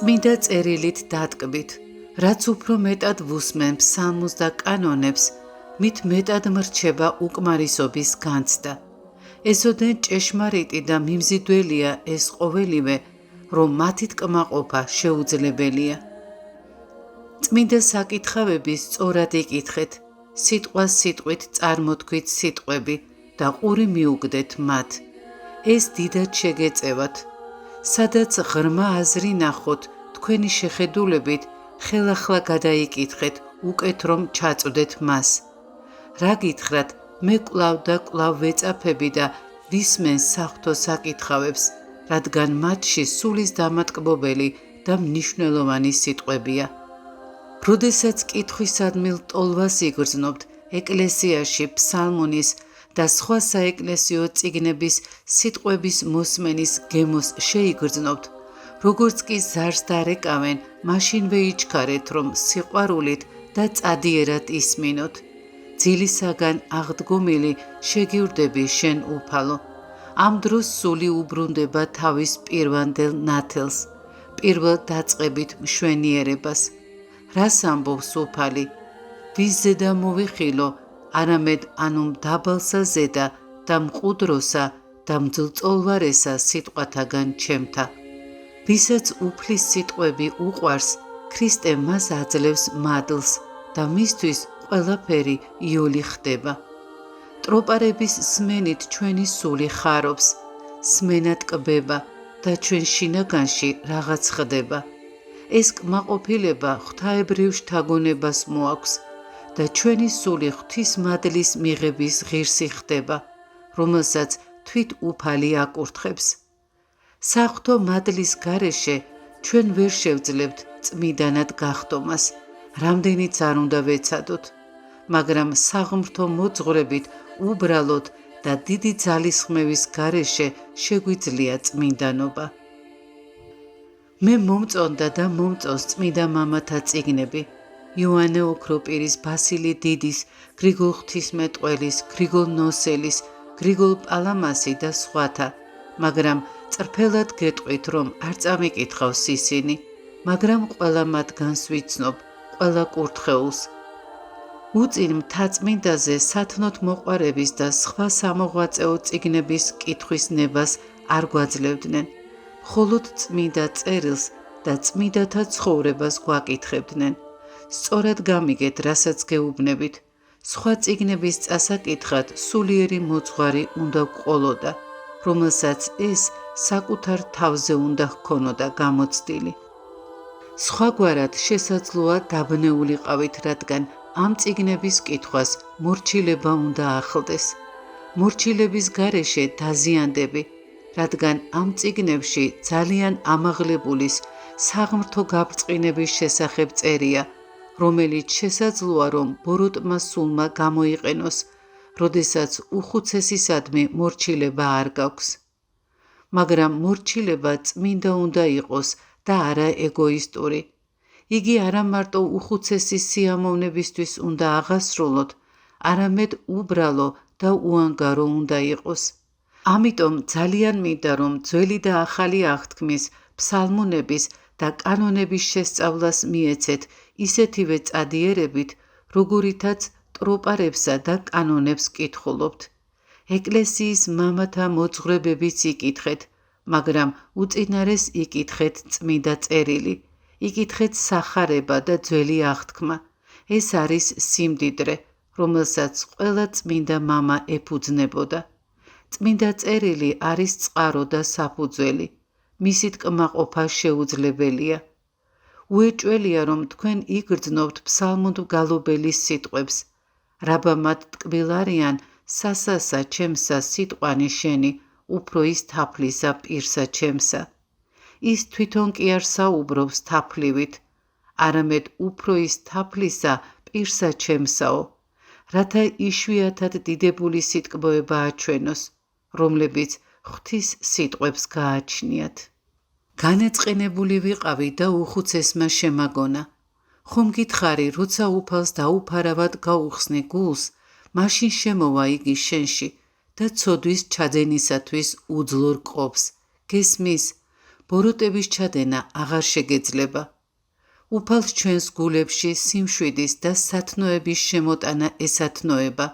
წმინდა წერილით დატკბით, რაც უფრო მეტად ვუსმენ ფსალმუს და კანონებს, მით მეტად მრჩება უკმარისობის განცდა. ეზოდენ ჭეშმარიტი და მიმზიდველია ეს ყოველივე, რომ მათით კმაყოფა შეუძლებელია. წმინდა საკითხავების სწორად იკითხეთ, სიტყვას სიტყვით წარმოთქვით სიტყვები და ყური მიუგდეთ მათ. ეს დიდად შეგეწევათ. სადაც ღრმა აზრი ნახოთ, თქვენი შეხედულებით ხელახლა გადაიკითხეთ, უკეთ რომ ჩაწვდეთ მას. რა გითხრათ, მე კვლავ და კვლავ ვეწაფები და ვისმენ საღვთო საკითხავებს, რადგან მათში სულის დამატკბობელი და მნიშვნელოვანი სიტყვებია. როდესაც კითხვისადმი ლტოლვას იგრძნობთ, ეკლესიაში ფსალმუნის და სხვა საეკლესიო წიგნების სიტყვების მოსმენის გემოს შეიგრძნობთ, როგორც კი ზარს დარეკავენ, მაშინვე იჩქარეთ, რომ სიყვარულით და წადიერად ისმინოთ. ძილისაგან აღდგომილი შეგივრდები შენ უფალო. ამ დროს სული უბრუნდება თავის პირვანდელ ნათელს, პირველ დაწყებით მშვენიერებას. რას ამბობს უფალი? ვის ზედა მოვიხილო, არამედ ანუმ დაბალსა ზედა და მყუდროსა და მძლწოლვარესა სიტყვათაგან ჩემთა. ვისაც უფლის სიტყვები უყვარს, ქრისტე მას აძლევს მადლს და მისთვის ყველაფერი იოლი ხდება. ტროპარების სმენით ჩვენი სული ხარობს, სმენა ტკბება და ჩვენ შინაგანში რაღაც ხდება. ეს კმაყოფილება ღვთაებრივ შთაგონებას მოაქვს და ჩვენი სული ღვთის მადლის მიღების ღირსი ხდება, რომელსაც თვით უფალი აკურთხებს. საღვთო მადლის გარეშე ჩვენ ვერ შევძლებთ წმიდანად გახდომას, რამდენიც არ უნდა ვეცადოთ, მაგრამ საღმრთო მოძღვრებით უბრალოდ და დიდი ძალისხმევის გარეშე შეგვიძლია წმინდანობა. მე მომწონდა და მომწონს წმინდა მამათა წიგნები, იოანე ოქროპირის, ბასილი დიდის, გრიგოლ ღვთისმეტყველის, გრიგოლ ნოსელის, გრიგოლ პალამასი და სხვათა, მაგრამ წრფელად გეტყვით, რომ არ წამიკითხავს ისინი, მაგრამ ყველა მათგანს ვიცნობ, ყველა კურთხეულს. უწინ მთაწმინდაზე სათნოთ მოყვარების და სხვა სამოღვაწეო წიგნების კითხვის ნებას არ გვაძლევდნენ, მხოლოდ წმინდა წერილს და წმინდათა ცხოვრებას გვაკითხებდნენ. სწორად გამიგეთ, რასაც გეუბნებით, სხვა წიგნების წასაკითხად სულიერი მოძღვარი უნდა გყოლოდა, რომელსაც ეს საკუთარ თავზე უნდა ჰქონოდა გამოცდილი. სხვაგვარად შესაძლოა დაბნეულიყავით, რადგან ამ წიგნების კითხვას მორჩილება უნდა ახლდეს. მორჩილების გარეშე დაზიანდები, რადგან ამ წიგნებში ძალიან ამაღლებულის საღმრთო გაბრწყინების შესახებ წერია, რომელიც შესაძლოა რომ ბოროტმა სულმა გამოიყენოს, როდესაც უხუცესისადმი მორჩილება არ გაქვს. მაგრამ მორჩილება წმინდა უნდა იყოს და არა ეგოისტური. იგი არა მარტო უხუცესის სიამოვნებისთვის უნდა აღასრულოთ, არამედ უბრალო და უანგარო უნდა იყოს. ამიტომ ძალიან მინდა რომ ძველი და ახალი აღთქმის, ფსალმუნების და კანონების შესწავლას მიეცეთ ისეთივე წადიერებით, როგორითაც ტროპარებსა და კანონებს კითხულობთ. ეკლესიის მამათა მოძღვრებებიც იკითხეთ, მაგრამ უწინარეს იკითხეთ წმინდა წერილი, იკითხეთ სახარება და ძველი აღთქმა. ეს არის სიმდიდრე, რომელსაც ყველა წმინდა მამა ეფუძნებოდა. წმინდა წერილი არის წყარო და საფუძველი, მისით კმაყოფა შეუძლებელია. უეჭველია რომ თქვენ იგრძნობთ ფსალმუნდგალობელის სიტყვებს, რაბა მათ ტკბილ არიან სასასა ჩემსა სიტყვანი შენი, უფრო ის თაფლისა პირსა ჩემსა. ის თვითონ კი არ საუბრობს თაფლივით, არამედ უფრო ის თაფლისა პირსა ჩემსაო, რათა იშვიათად დიდებული სიტკბოება აჩვენოს, რომლებიც ღვთის სიტყვებს გააჩნიათ. განეწყენებული ვიყავი და უხუცესმა შემაგონა. ხომ გითხარი, როცა უფალს დაუფარავად გაუხსნი გულს, მაშინ შემოვა იგი შენში და ცოდვის ჩაძენისათვის უძლურ ყოფს. გესმის? ბოროტების ჩადენა აღარ შეგეძლება. უფალს ჩვენს გულებში სიმშვიდის და სათნოების შემოტანა ესათნოება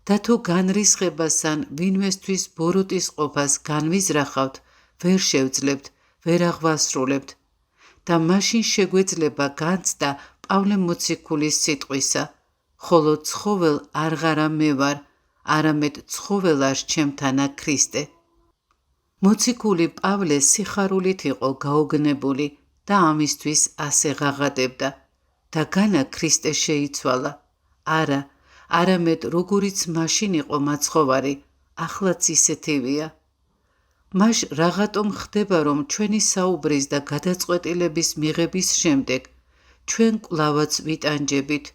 და თუ განრისხებას ან ვინმესთვის ბოროტის ყოფას განვიზრახავთ, ვერ შევძლებთ, ვერ აღვასრულებთ და მაშინ შეგვეძლება განცდა პავლე მოციქულის სიტყვისა, ხოლო ცხოველ არღარა მე ვარ, არამედ ცხოველ არ ჩემთანა ქრისტე. მოციქული პავლე სიხარულით იყო გაოგნებული და ამისთვის ასე ღაღადებდა და განა ქრისტე შეიცვალა. არა, არამედ როგორიც მაშინ იყო მაცხოვარი, ახლაც ისეთივეა. მაშ რაღაცომ ხდება, რომ ჩვენი საუბრის და გადაწყვეტილების მიღების შემდეგ ჩვენ კვლავაც ვიტანჯებით,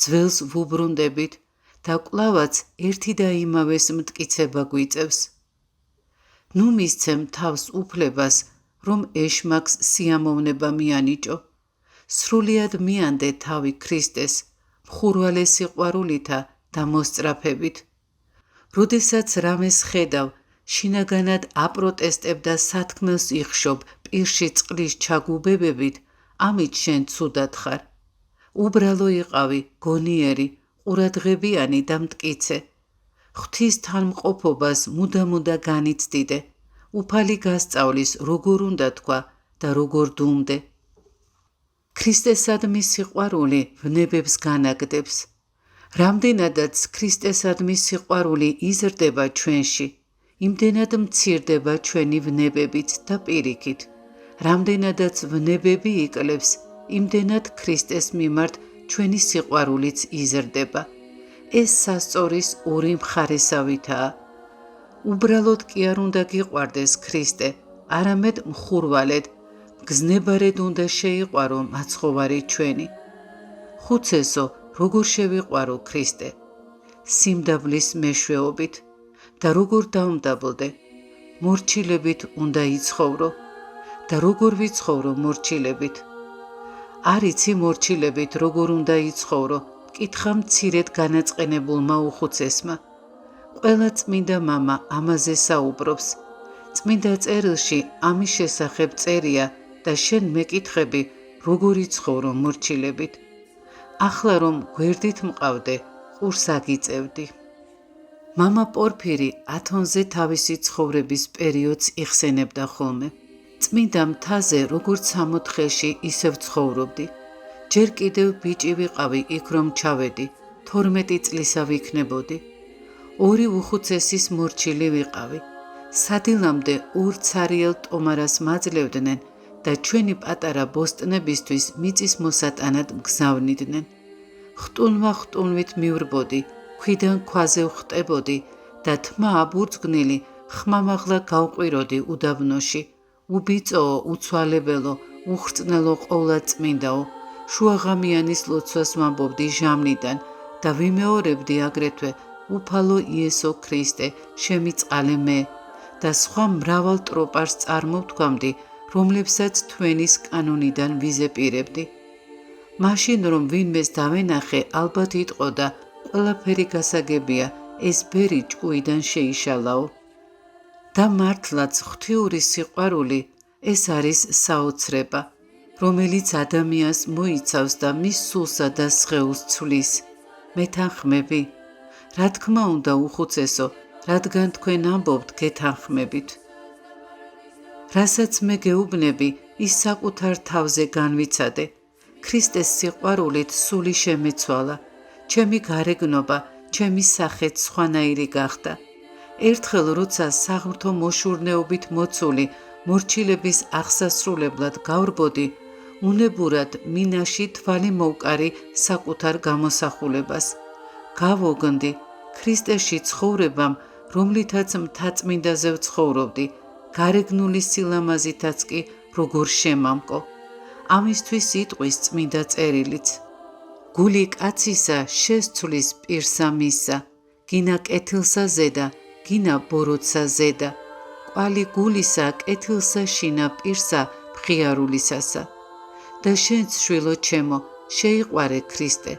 ძველს ვუბრუნდებით და კვლავაც ერთი და იმავეს მტკიცება გვიწევს. ნუ მისცემ თავს უფლებას, რომ ეშმაკს სიამოვნება მიანიჭო. სრულიად მიანდე თავი ქრისტეს, მხურვალე სიყვარულითა და მოსწრაფებით. როდესაც რამეს ხედავ, შინაგანად აპროტესტებ და სათქმელს იხშობ პირში წყლის ჩაგუბებებით, ამით შენ ცუდად ხარ. უბრალო იყავი, გონიერი, ყურადღებიანი და მტკიცე. ღვთის თანმყოფობას მუდამ-მუდამ განიცდიდე. უფალი გასწავლის, როგორ უნდა თქვა და როგორ დუმდე. ქრისტესადმი სიყვარული ვნებებს განაგდებს. რამდენადაც ქრისტესადმი სიყვარული იზრდება ჩვენში, იმდენად მცირდება ჩვენი ვნებებიც და პირიქით. რამდენადაც ვნებები იკლებს, იმდენად ქრისტეს მიმართ ჩვენი სიყვარულიც იზრდება. ეს სასწორის ორი მხარესავითაა. უბრალოდ კი არ უნდა გიყვარდეს ქრისტე, არამედ მხურვალედ, მგზნებარედ უნდა შეიყვარო მაცხოვარი ჩვენი. ხუცესო, როგორ შევიყვარო ქრისტე? სიმდაბლის მეშვეობით და როგორ დავმდაბლდე? მორჩილებით უნდა იცხოვრო და როგორ ვიცხოვრო მორჩილებით? არ იცი მორჩილებით როგორ უნდა იცხოვრო, კითხა მცირედ განაწყენებულმა უხუცესმა. ყველა წმინდა მამა ამაზე საუბრობს. წმინდა წერილში ამის შესახებ წერია და შენ მეკითხები, როგორ იცხოვრო მორჩილებით. ახლა რომ გვერდით მყავდე, ყურს აგიწევდი. მამა პორფირი ათონზე თავისი ცხოვრების პერიოდს იხსენებდა ხოლმე. წმინდა მთაზე როგორც 60-ში ისევ ცხოვრობდი. ჯერ კიდევ ბიჭი ვიყავი იქ რომ ჩავედი, 12 წლისა ვიქნებოდი. ორი უხუცესის მორჩილი ვიყავი. სადილამდე ორ ცარიელ ტომარას მაძლევდნენ და ჩვენი პატარა ბოსტნებისთვის მიწის მოსატანად მგზავნიდნენ. ხტუნვა-ხტუნვით მივრბოდი, ქვიდან ქვაზე ვხტებოდი და თმა აბურძგნილი ხმამაღლა გავყვიროდი უდაბნოში. უბიწოო, უცვალებელო, უხრწნელო ყოვლადწმინდაო, შუაღამიანის ლოცვას ვამბობდი ჟამნიდან და ვიმეორებდი აგრეთვე უფალო იესო ქრისტე, შემიწყალე მე და სხვა მრავალ ტროპარს წარმოვთქვამდი, რომლებსაც თქვენის კანონიდან ვიზეპირებდი. მაშინ რომ ვინმეს დავენახე, ალბათ იტყოდა, ყველაფერი გასაგებია, ეს ბერი ჭკუიდან შეიშალაო. და მართლაც ღვთიური სიყვარული ეს არის საოცრება, რომელიც ადამიანს მოიცავს და მის სულსა და სხეულს ცვლის. მეთანხმები? რა თქმა უნდა უხუცესო, რადგან თქვენ ამბობთ გეთანხმებით. რასაც მე გეუბნები, ის საკუთარ თავზე განვიცადე. ქრისტეს სიყვარულით სული შემეცვალა, ჩემი გარეგნობა, ჩემი სახეც სხვანაირი გახდა. ერთხელ როცა საღვთო მოშურნეობით მოცული მორჩილების აღსასრულებლად გავრბოდი, უნებურად მინაში თვალი მოვკარი საკუთარ გამოსახულებას. გავოგნდი ქრისტეში ცხოვრებამ, რომლითაც მთაწმინდაზე ვცხოვრობდი, გარეგნული სილამაზითაც კი როგორ შემამკო. ამისთვის იტყვის წმინდა წერილიც. გული კაცისა შესცვლის პირსა მისსა, გინა კეთილსა ზედა, გინა ბოროტსა ზედა. კვალი გულისა კეთილსა შინა პირსა მხიარულისასა. და შენც შვილო ჩემო, შეიყვარე ქრისტე.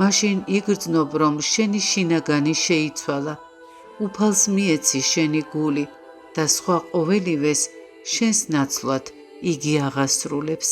მაშინ იგრძნობ, რომ შენი შინაგანი შეიცვალა. უფალს მიეცი შენი გული და სხვა ყოველივეს შენს ნაცვლად იგი აღასრულებს.